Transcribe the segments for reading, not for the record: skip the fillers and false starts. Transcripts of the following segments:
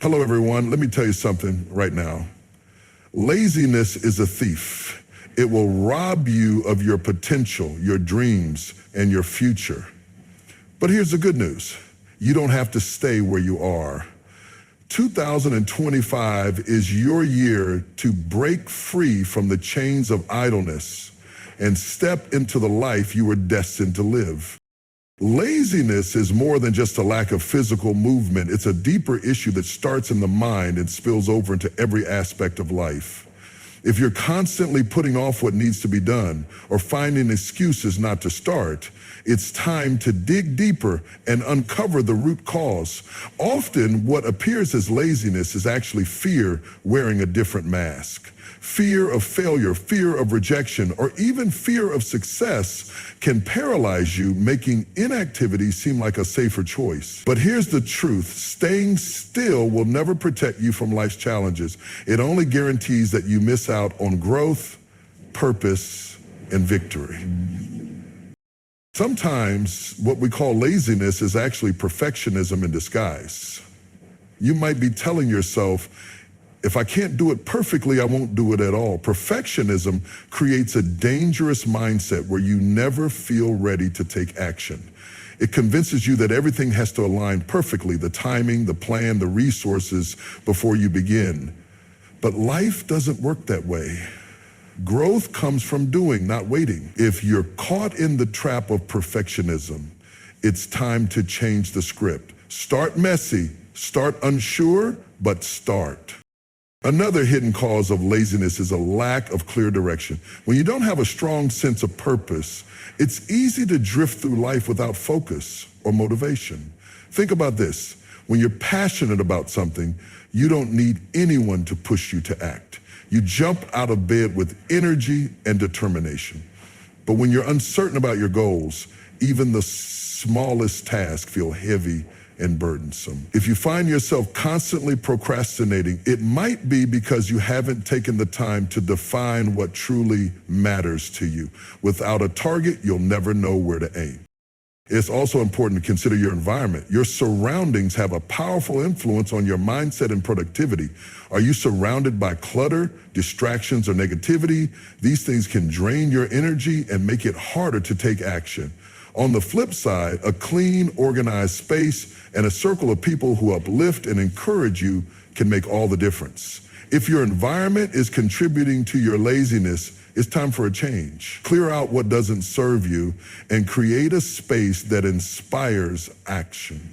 Hello, everyone. Let me tell you something right now. Laziness is a thief. It will rob you of your potential, your dreams, and your future. But here's the good news. You don't have to stay where you are. 2025 is your year to break free from the chains of idleness and step into the life you were destined to live. Laziness is more than just a lack of physical movement. It's a deeper issue that starts in the mind and spills over into every aspect of life. If you're constantly putting off what needs to be done or finding excuses not to start, it's time to dig deeper and uncover the root cause. Often what appears as laziness is actually fear wearing a different mask. Fear of failure, fear of rejection, or even fear of success can paralyze you, making inactivity seem like a safer choice. But here's the truth. Staying still will never protect you from life's challenges. It only guarantees that you miss out on growth, purpose, and victory. Sometimes what we call laziness is actually perfectionism in disguise. You might be telling yourself, if I can't do it perfectly, I won't do it at all. Perfectionism creates a dangerous mindset where you never feel ready to take action. It convinces you that everything has to align perfectly, the timing, the plan, the resources before you begin. But life doesn't work that way. Growth comes from doing, not waiting. If you're caught in the trap of perfectionism, it's time to change the script. Start messy, start unsure, but start. Another hidden cause of laziness is a lack of clear direction. When you don't have a strong sense of purpose, it's easy to drift through life without focus or motivation. Think about this. When you're passionate about something, you don't need anyone to push you to act. You jump out of bed with energy and determination. But when you're uncertain about your goals, even the smallest tasks feel heavy and burdensome. If you find yourself constantly procrastinating, it might be because you haven't taken the time to define what truly matters to you. Without a target, you'll never know where to aim. It's also important to consider your environment. Your surroundings have a powerful influence on your mindset and productivity. Are you surrounded by clutter, distractions, or negativity? These things can drain your energy and make it harder to take action. On the flip side, a clean, organized space and a circle of people who uplift and encourage you can make all the difference. If your environment is contributing to your laziness, it's time for a change. Clear out what doesn't serve you and create a space that inspires action.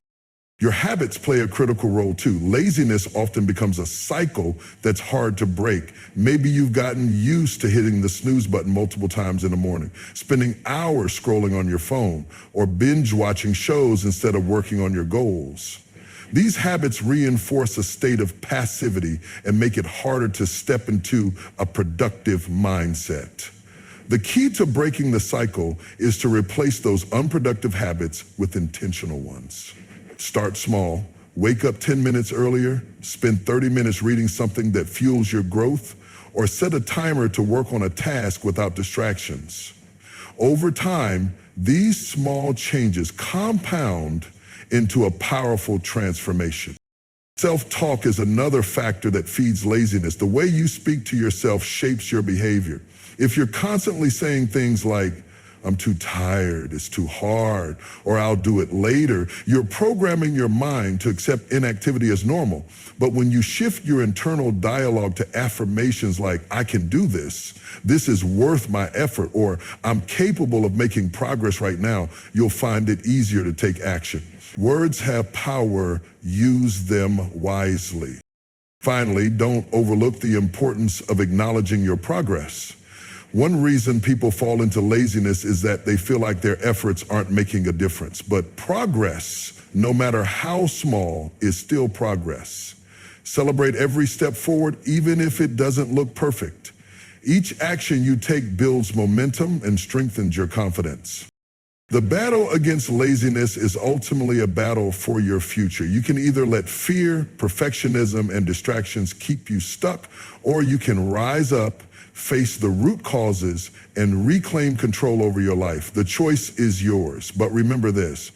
Your habits play a critical role too. Laziness often becomes a cycle that's hard to break. Maybe you've gotten used to hitting the snooze button multiple times in the morning, spending hours scrolling on your phone, or binge watching shows instead of working on your goals. These habits reinforce a state of passivity and make it harder to step into a productive mindset. The key to breaking the cycle is to replace those unproductive habits with intentional ones. Start small, wake up 10 minutes earlier, spend 30 minutes reading something that fuels your growth, or set a timer to work on a task without distractions. Over time, these small changes compound into a powerful transformation. Self-talk is another factor that feeds laziness. The way you speak to yourself shapes your behavior. If you're constantly saying things like, I'm too tired, it's too hard, or I'll do it later, you're programming your mind to accept inactivity as normal. But when you shift your internal dialogue to affirmations like, I can do this is worth my effort, or I'm capable of making progress right now, you'll find it easier to take action. Words have power, use them wisely. Finally, don't overlook the importance of acknowledging your progress. One reason people fall into laziness is that they feel like their efforts aren't making a difference. But progress, no matter how small, is still progress. Celebrate every step forward, even if it doesn't look perfect. Each action you take builds momentum and strengthens your confidence. The battle against laziness is ultimately a battle for your future. You can either let fear, perfectionism, and distractions keep you stuck, or you can rise up, face the root causes, and reclaim control over your life. The choice is yours. But remember this,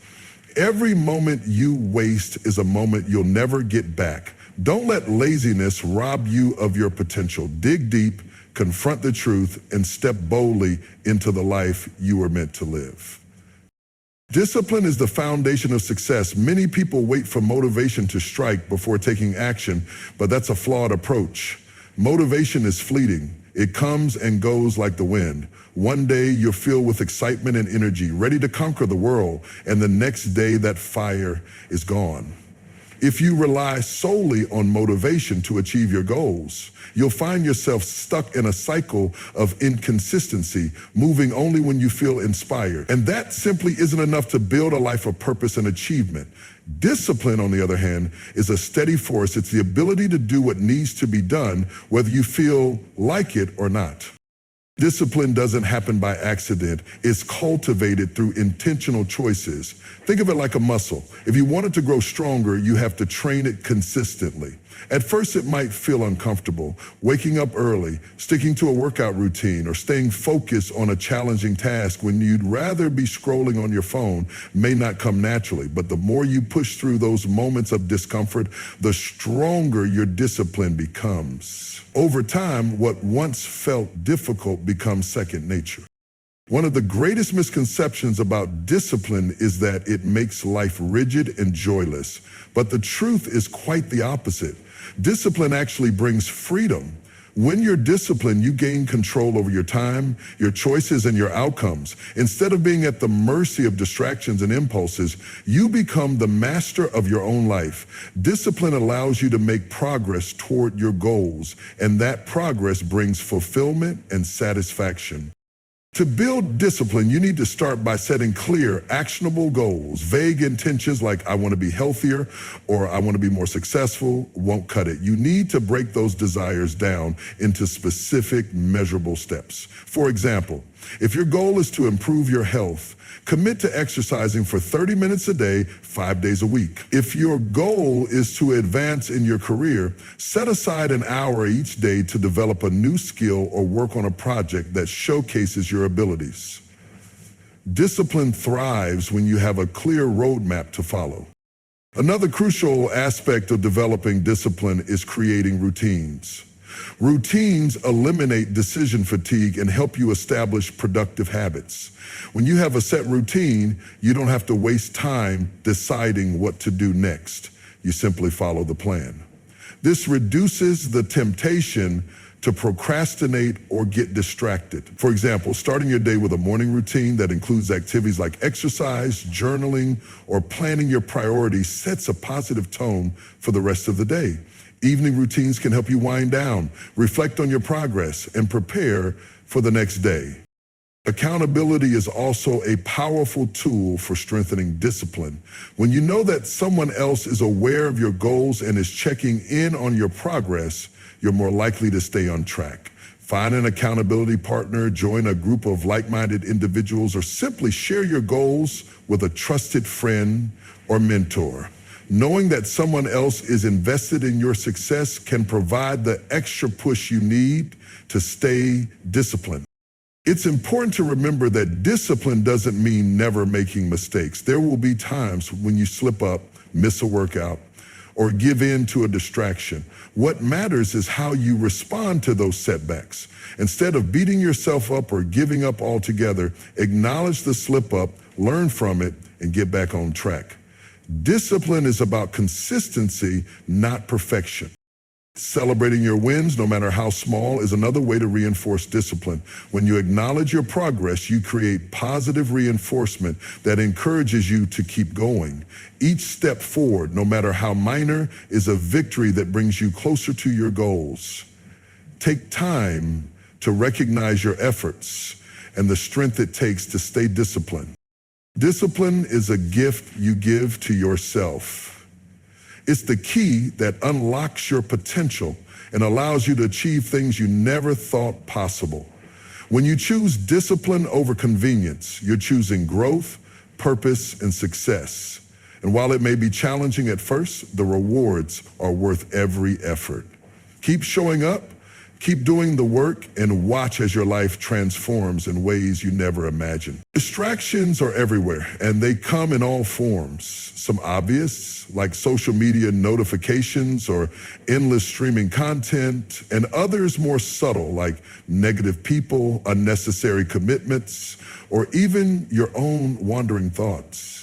every moment you waste is a moment you'll never get back. Don't let laziness rob you of your potential. Dig deep, confront the truth, and step boldly into the life you were meant to live. Discipline is the foundation of success. Many people wait for motivation to strike before taking action, but that's a flawed approach. Motivation is fleeting. It comes and goes like the wind. One day you're filled with excitement and energy, ready to conquer the world, and the next day that fire is gone. If you rely solely on motivation to achieve your goals, you'll find yourself stuck in a cycle of inconsistency, moving only when you feel inspired. And that simply isn't enough to build a life of purpose and achievement. Discipline, on the other hand, is a steady force. It's the ability to do what needs to be done, whether you feel like it or not. Discipline doesn't happen by accident. It's cultivated through intentional choices. Think of it like a muscle. If you want it to grow stronger, you have to train it consistently. At first, it might feel uncomfortable. Waking up early, sticking to a workout routine, or staying focused on a challenging task when you'd rather be scrolling on your phone may not come naturally. But the more you push through those moments of discomfort, the stronger your discipline becomes. Over time, what once felt difficult becomes second nature. One of the greatest misconceptions about discipline is that it makes life rigid and joyless. But the truth is quite the opposite. Discipline actually brings freedom. When you're disciplined, you gain control over your time, your choices, and your outcomes. Instead of being at the mercy of distractions and impulses, you become the master of your own life. Discipline allows you to make progress toward your goals, and that progress brings fulfillment and satisfaction. To build discipline, you need to start by setting clear, actionable goals. Vague intentions like I want to be healthier or I want to be more successful won't cut it. You need to break those desires down into specific, measurable steps. For example, if your goal is to improve your health, commit to exercising for 30 minutes a day, 5 days a week. If your goal is to advance in your career, set aside an hour each day to develop a new skill or work on a project that showcases your abilities. Discipline thrives when you have a clear roadmap to follow. Another crucial aspect of developing discipline is creating routines. Routines eliminate decision fatigue and help you establish productive habits. When you have a set routine, you don't have to waste time deciding what to do next. You simply follow the plan. This reduces the temptation to procrastinate or get distracted. For example, starting your day with a morning routine that includes activities like exercise, journaling, or planning your priorities sets a positive tone for the rest of the day. Evening routines can help you wind down, reflect on your progress, and prepare for the next day. Accountability is also a powerful tool for strengthening discipline. When you know that someone else is aware of your goals and is checking in on your progress, you're more likely to stay on track. Find an accountability partner, join a group of like-minded individuals, or simply share your goals with a trusted friend or mentor. Knowing that someone else is invested in your success can provide the extra push you need to stay disciplined. It's important to remember that discipline doesn't mean never making mistakes. There will be times when you slip up, miss a workout, or give in to a distraction. What matters is how you respond to those setbacks. Instead of beating yourself up or giving up altogether, acknowledge the slip up, learn from it, and get back on track. Discipline is about consistency, not perfection. Celebrating your wins, no matter how small, is another way to reinforce discipline. When you acknowledge your progress, you create positive reinforcement that encourages you to keep going. Each step forward, no matter how minor, is a victory that brings you closer to your goals. Take time to recognize your efforts and the strength it takes to stay disciplined. Discipline is a gift you give to yourself. It's the key that unlocks your potential and allows you to achieve things you never thought possible. When you choose discipline over convenience, you're choosing growth, purpose, and success. And while it may be challenging at first, the rewards are worth every effort. Keep showing up, Keep doing the work and watch as your life transforms in ways you never imagined. Distractions are everywhere, and they come in all forms. Some obvious, like social media notifications or endless streaming content, and others more subtle, like negative people, unnecessary commitments, or even your own wandering thoughts.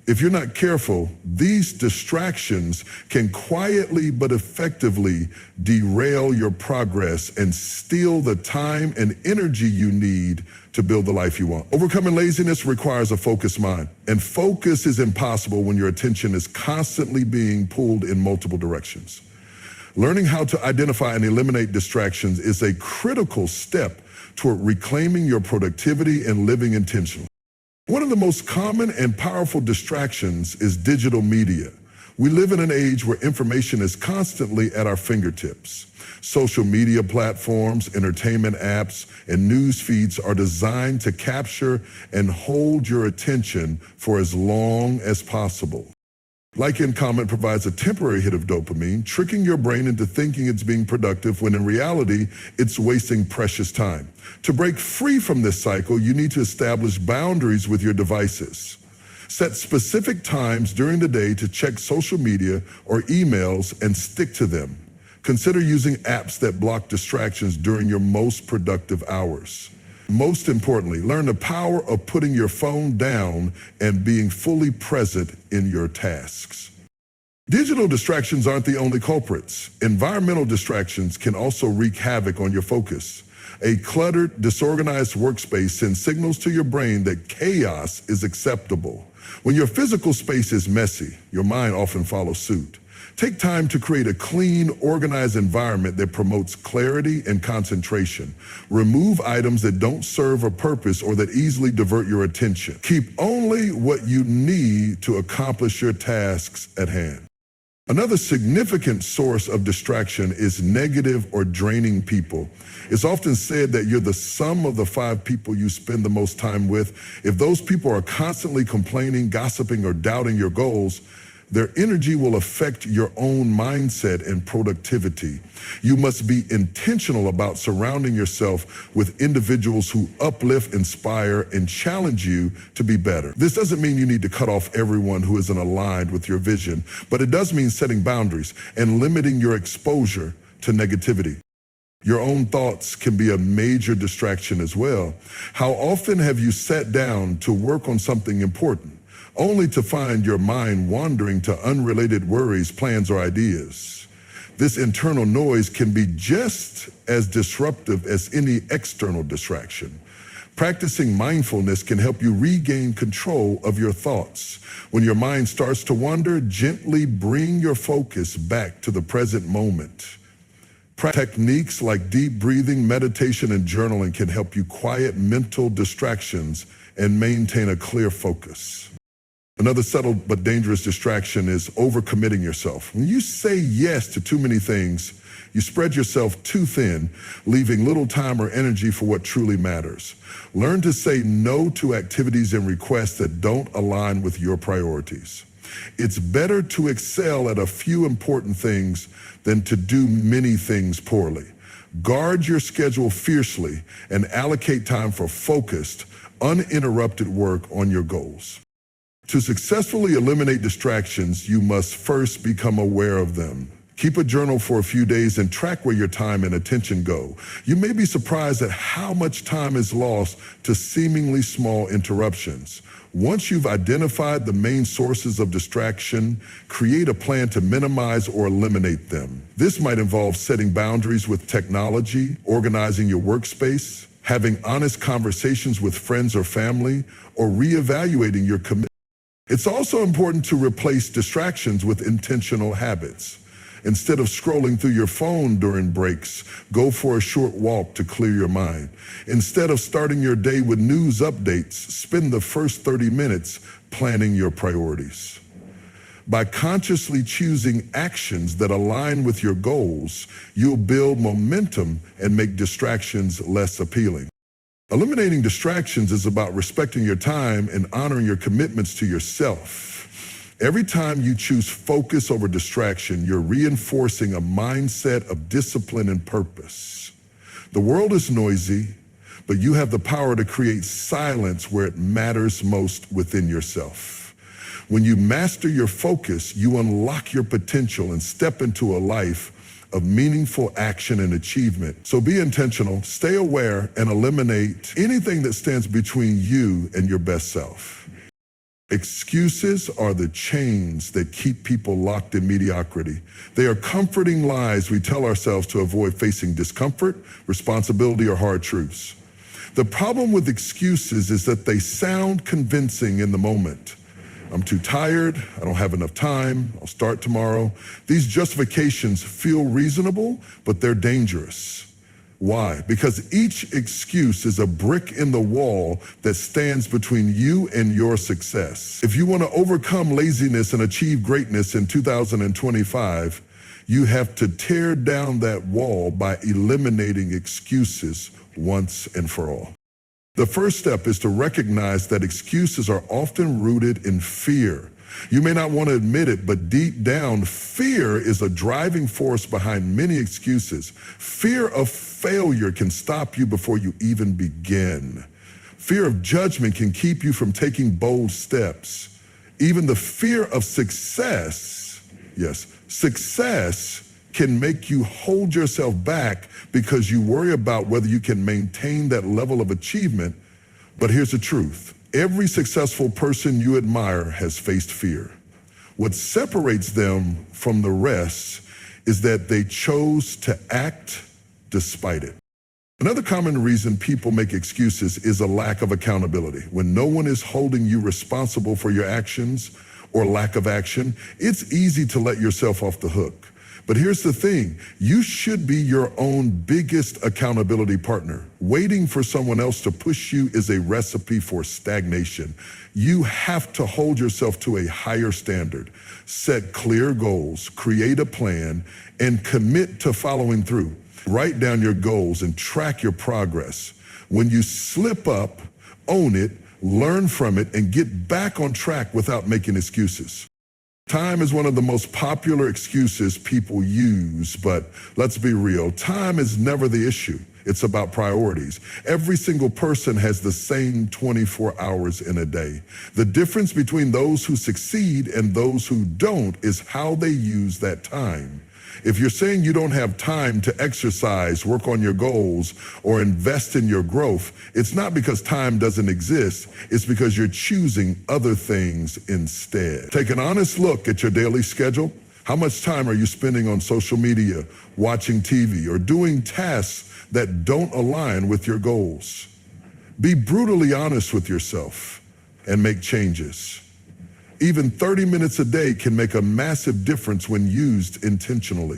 If you're not careful, these distractions can quietly but effectively derail your progress and steal the time and energy you need to build the life you want. Overcoming laziness requires a focused mind, and focus is impossible when your attention is constantly being pulled in multiple directions. Learning how to identify and eliminate distractions is a critical step toward reclaiming your productivity and living intentionally. One of the most common and powerful distractions is digital media. We live in an age where information is constantly at our fingertips. Social media platforms, entertainment apps, and news feeds are designed to capture and hold your attention for as long as possible. Like and comment provides a temporary hit of dopamine, tricking your brain into thinking it's being productive when in reality, it's wasting precious time. To break free from this cycle, you need to establish boundaries with your devices. Set specific times during the day to check social media or emails and stick to them. Consider using apps that block distractions during your most productive hours. Most importantly, learn the power of putting your phone down and being fully present in your tasks. Digital distractions aren't the only culprits. Environmental distractions can also wreak havoc on your focus. A cluttered, disorganized workspace sends signals to your brain that chaos is acceptable. When your physical space is messy, your mind often follows suit. Take time to create a clean, organized environment that promotes clarity and concentration. Remove items that don't serve a purpose or that easily divert your attention. Keep only what you need to accomplish your tasks at hand. Another significant source of distraction is negative or draining people. It's often said that you're the sum of the 5 people you spend the most time with. If those people are constantly complaining, gossiping, or doubting your goals, their energy will affect your own mindset and productivity. You must be intentional about surrounding yourself with individuals who uplift, inspire, and challenge you to be better. This doesn't mean you need to cut off everyone who isn't aligned with your vision, but it does mean setting boundaries and limiting your exposure to negativity. Your own thoughts can be a major distraction as well. How often have you sat down to work on something important, only to find your mind wandering to unrelated worries, plans, or ideas? This internal noise can be just as disruptive as any external distraction. Practicing mindfulness can help you regain control of your thoughts. When your mind starts to wander, gently bring your focus back to the present moment. Techniques like deep breathing, meditation, and journaling can help you quiet mental distractions and maintain a clear focus. Another subtle but dangerous distraction is overcommitting yourself. When you say yes to too many things, you spread yourself too thin, leaving little time or energy for what truly matters. Learn to say no to activities and requests that don't align with your priorities. It's better to excel at a few important things than to do many things poorly. Guard your schedule fiercely and allocate time for focused, uninterrupted work on your goals. To successfully eliminate distractions, you must first become aware of them. Keep a journal for a few days and track where your time and attention go. You may be surprised at how much time is lost to seemingly small interruptions. Once you've identified the main sources of distraction, create a plan to minimize or eliminate them. This might involve setting boundaries with technology, organizing your workspace, having honest conversations with friends or family, or reevaluating your commitment. It's also important to replace distractions with intentional habits. Instead of scrolling through your phone during breaks, go for a short walk to clear your mind. Instead of starting your day with news updates, spend the first 30 minutes planning your priorities. By consciously choosing actions that align with your goals, you'll build momentum and make distractions less appealing. Eliminating distractions is about respecting your time and honoring your commitments to yourself. Every time you choose focus over distraction, you're reinforcing a mindset of discipline and purpose. The world is noisy, but you have the power to create silence where it matters most within yourself. When you master your focus, you unlock your potential and step into a life of meaningful action and achievement. So be intentional, stay aware, and eliminate anything that stands between you and your best self. Excuses are the chains that keep people locked in mediocrity. They are comforting lies we tell ourselves to avoid facing discomfort, responsibility, or hard truths. The problem with excuses is that they sound convincing in the moment. I'm too tired, I don't have enough time, I'll start tomorrow. These justifications feel reasonable, but they're dangerous. Why? Because each excuse is a brick in the wall that stands between you and your success. If you want to overcome laziness and achieve greatness in 2025, you have to tear down that wall by eliminating excuses once and for all. The first step is to recognize that excuses are often rooted in fear. You may not want to admit it, but deep down, fear is a driving force behind many excuses. Fear of failure can stop you before you even begin. Fear of judgment can keep you from taking bold steps. Even the fear of success, yes, success can make you hold yourself back because you worry about whether you can maintain that level of achievement. But here's the truth. Every successful person you admire has faced fear. What separates them from the rest is that they chose to act despite it. Another common reason people make excuses is a lack of accountability. When no one is holding you responsible for your actions or lack of action, it's easy to let yourself off the hook. But here's the thing, you should be your own biggest accountability partner. Waiting for someone else to push you is a recipe for stagnation. You have to hold yourself to a higher standard. Set clear goals, create a plan, and commit to following through. Write down your goals and track your progress. When you slip up, own it, learn from it, and get back on track without making excuses. Time is one of the most popular excuses people use, but let's be real, time is never the issue. It's about priorities. Every single person has the same 24 hours in a day. The difference between those who succeed and those who don't is how they use that time. If you're saying you don't have time to exercise, work on your goals, or invest in your growth, it's not because time doesn't exist, it's because you're choosing other things instead. Take an honest look at your daily schedule. How much time are you spending on social media, watching TV, or doing tasks that don't align with your goals? Be brutally honest with yourself and make changes. Even 30 minutes a day can make a massive difference when used intentionally.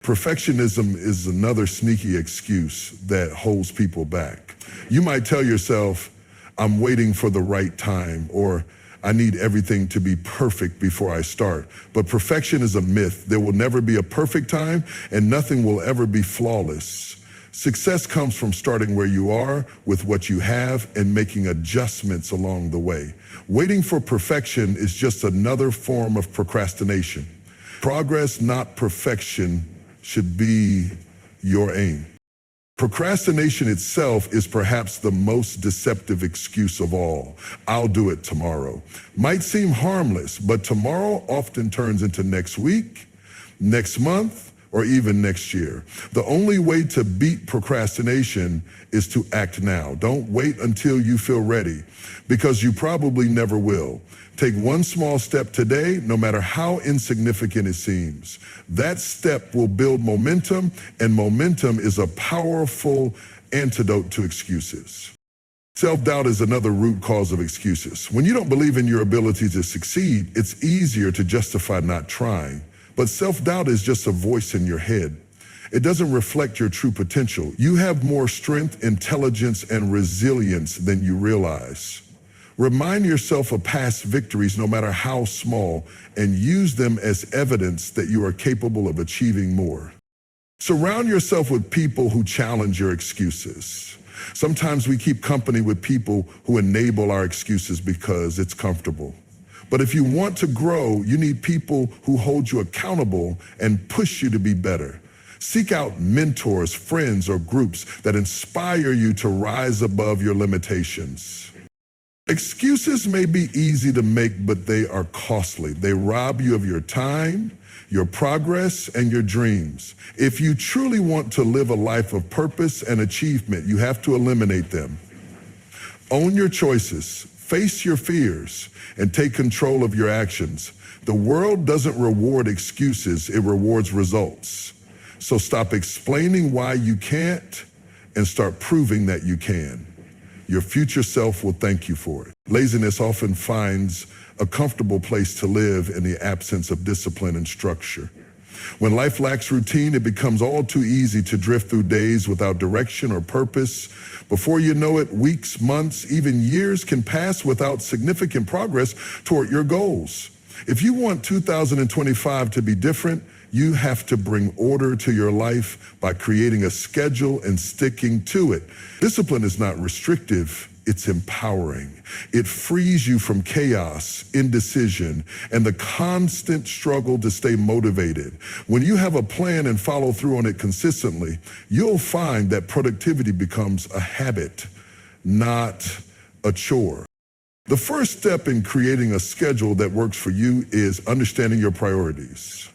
Perfectionism is another sneaky excuse that holds people back. You might tell yourself, I'm waiting for the right time, or I need everything to be perfect before I start. But perfection is a myth. There will never be a perfect time, and nothing will ever be flawless. Success comes from starting where you are with what you have and making adjustments along the way. Waiting for perfection is just another form of procrastination. Progress, not perfection, should be your aim. Procrastination itself is perhaps the most deceptive excuse of all. I'll do it tomorrow. Might seem harmless, but tomorrow often turns into next week, next month, or even next year. The only way to beat procrastination is to act now. Don't wait until you feel ready, because you probably never will. Take one small step today, no matter how insignificant it seems. That step will build momentum, and momentum is a powerful antidote to excuses. Self-doubt is another root cause of excuses. When you don't believe in your ability to succeed, it's easier to justify not trying. But self-doubt is just a voice in your head. It doesn't reflect your true potential. You have more strength, intelligence, and resilience than you realize. Remind yourself of past victories, no matter how small, and use them as evidence that you are capable of achieving more. Surround yourself with people who challenge your excuses. Sometimes we keep company with people who enable our excuses because it's comfortable. But if you want to grow, you need people who hold you accountable and push you to be better. Seek out mentors, friends, or groups that inspire you to rise above your limitations. Excuses may be easy to make, but they are costly. They rob you of your time, your progress, and your dreams. If you truly want to live a life of purpose and achievement, you have to eliminate them. Own your choices, face your fears, and take control of your actions. The world doesn't reward excuses, it rewards results. So stop explaining why you can't and start proving that you can. Your future self will thank you for it. Laziness often finds a comfortable place to live in the absence of discipline and structure. When life lacks routine, it becomes all too easy to drift through days without direction or purpose. Before you know it, weeks, months, even years can pass without significant progress toward your goals. If you want 2025 to be different, you have to bring order to your life by creating a schedule and sticking to it. Discipline is not restrictive, it's empowering. It frees you from chaos, indecision, and the constant struggle to stay motivated. When you have a plan and follow through on it consistently, you'll find that productivity becomes a habit, not a chore. The first step in creating a schedule that works for you is understanding your priorities.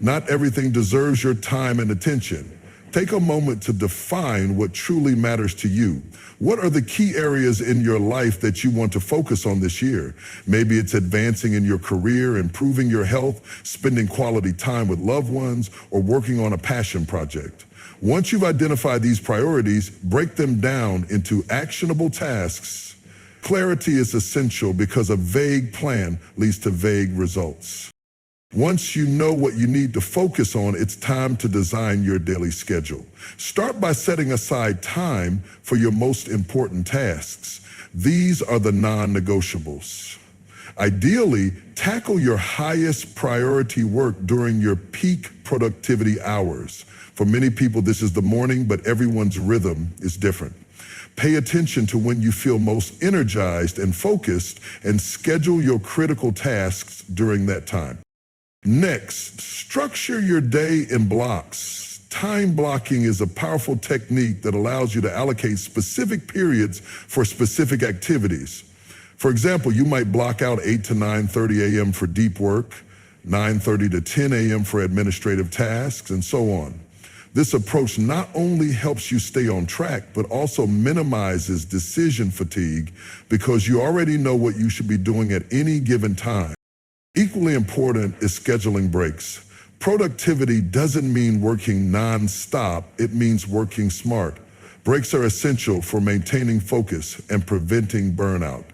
Not everything deserves your time and attention. Take a moment to define what truly matters to you. What are the key areas in your life that you want to focus on this year? Maybe it's advancing in your career, improving your health, spending quality time with loved ones, or working on a passion project. Once you've identified these priorities, break them down into actionable tasks. Clarity is essential because a vague plan leads to vague results. Once you know what you need to focus on, it's time to design your daily schedule. Start by setting aside time for your most important tasks. These are the non-negotiables. Ideally, tackle your highest priority work during your peak productivity hours. For many people, this is the morning, but everyone's rhythm is different. Pay attention to when you feel most energized and focused, and schedule your critical tasks during that time. Next, structure your day in blocks. Time blocking is a powerful technique that allows you to allocate specific periods for specific activities. For example, you might block out 8 to 9:30 a.m. for deep work, 9:30 to 10 a.m. for administrative tasks, and so on. This approach not only helps you stay on track, but also minimizes decision fatigue because you already know what you should be doing at any given time. Equally important is scheduling breaks. Productivity doesn't mean working non-stop, it means working smart. Breaks are essential for maintaining focus and preventing burnout.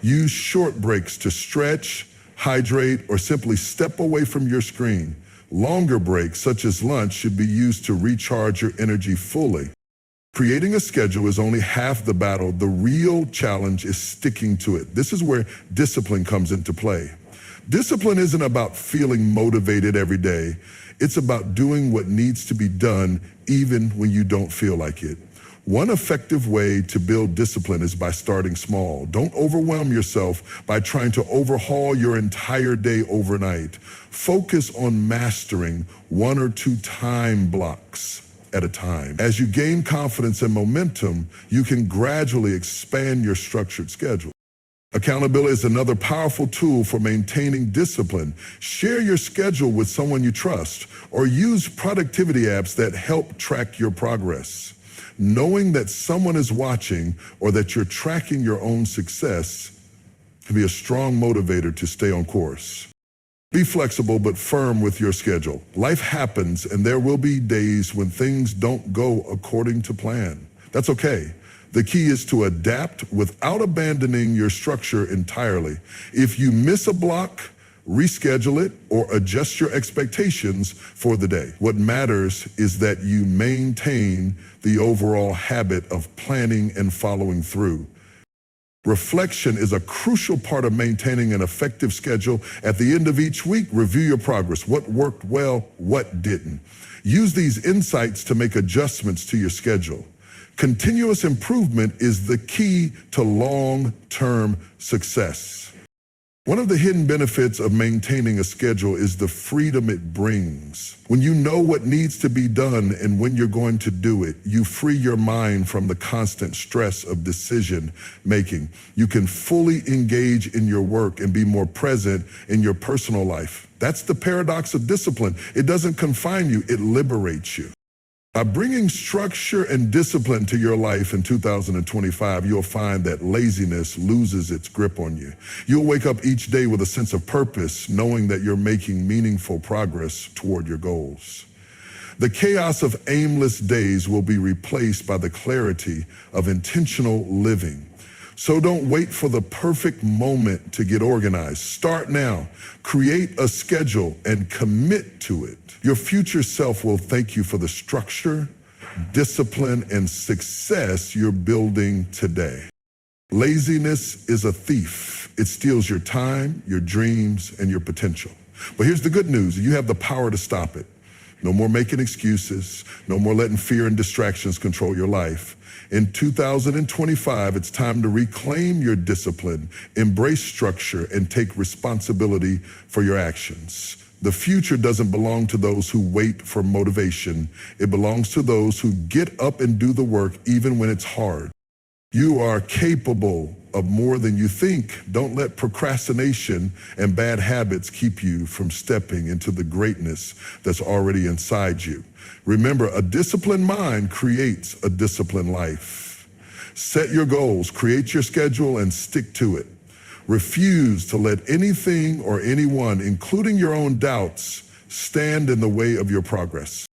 Use short breaks to stretch, hydrate, or simply step away from your screen. Longer breaks, such as lunch, should be used to recharge your energy fully. Creating a schedule is only half the battle. The real challenge is sticking to it. This is where discipline comes into play. Discipline isn't about feeling motivated every day. It's about doing what needs to be done even when you don't feel like it. One effective way to build discipline is by starting small. Don't overwhelm yourself by trying to overhaul your entire day overnight. Focus on mastering 1 or 2 time blocks at a time. As you gain confidence and momentum, you can gradually expand your structured schedule. Accountability is another powerful tool for maintaining discipline. Share your schedule with someone you trust, or use productivity apps that help track your progress. Knowing that someone is watching or that you're tracking your own success can be a strong motivator to stay on course. Be flexible but firm with your schedule. Life happens, and there will be days when things don't go according to plan. That's okay. The key is to adapt without abandoning your structure entirely. If you miss a block, reschedule it or adjust your expectations for the day. What matters is that you maintain the overall habit of planning and following through. Reflection is a crucial part of maintaining an effective schedule. At the end of each week, review your progress. What worked well, what didn't. Use these insights to make adjustments to your schedule. Continuous improvement is the key to long-term success. One of the hidden benefits of maintaining a schedule is the freedom it brings. When you know what needs to be done and when you're going to do it, you free your mind from the constant stress of decision making. You can fully engage in your work and be more present in your personal life. That's the paradox of discipline. It doesn't confine you, it liberates you. By bringing structure and discipline to your life in 2025, you'll find that laziness loses its grip on you. You'll wake up each day with a sense of purpose, knowing that you're making meaningful progress toward your goals. The chaos of aimless days will be replaced by the clarity of intentional living. So don't wait for the perfect moment to get organized. Start now. Create a schedule and commit to it. Your future self will thank you for the structure, discipline, and success you're building today. Laziness is a thief. It steals your time, your dreams, and your potential. But here's the good news. You have the power to stop it. No more making excuses. No more letting fear and distractions control your life. In 2025, it's time to reclaim your discipline, embrace structure, and take responsibility for your actions. The future doesn't belong to those who wait for motivation. It belongs to those who get up and do the work even when it's hard. You are capable of more than you think. Don't let procrastination and bad habits keep you from stepping into the greatness that's already inside you. Remember, a disciplined mind creates a disciplined life. Set your goals, create your schedule, and stick to it. Refuse to let anything or anyone, including your own doubts, stand in the way of your progress.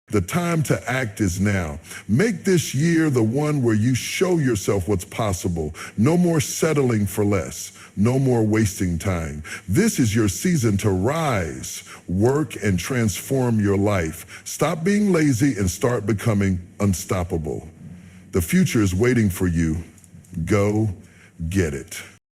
The time to act is now. Make this year the one where you show yourself what's possible. No more settling for less. No more wasting time. This is your season to rise, work, and transform your life. Stop being lazy and start becoming unstoppable. The future is waiting for you. Go get it.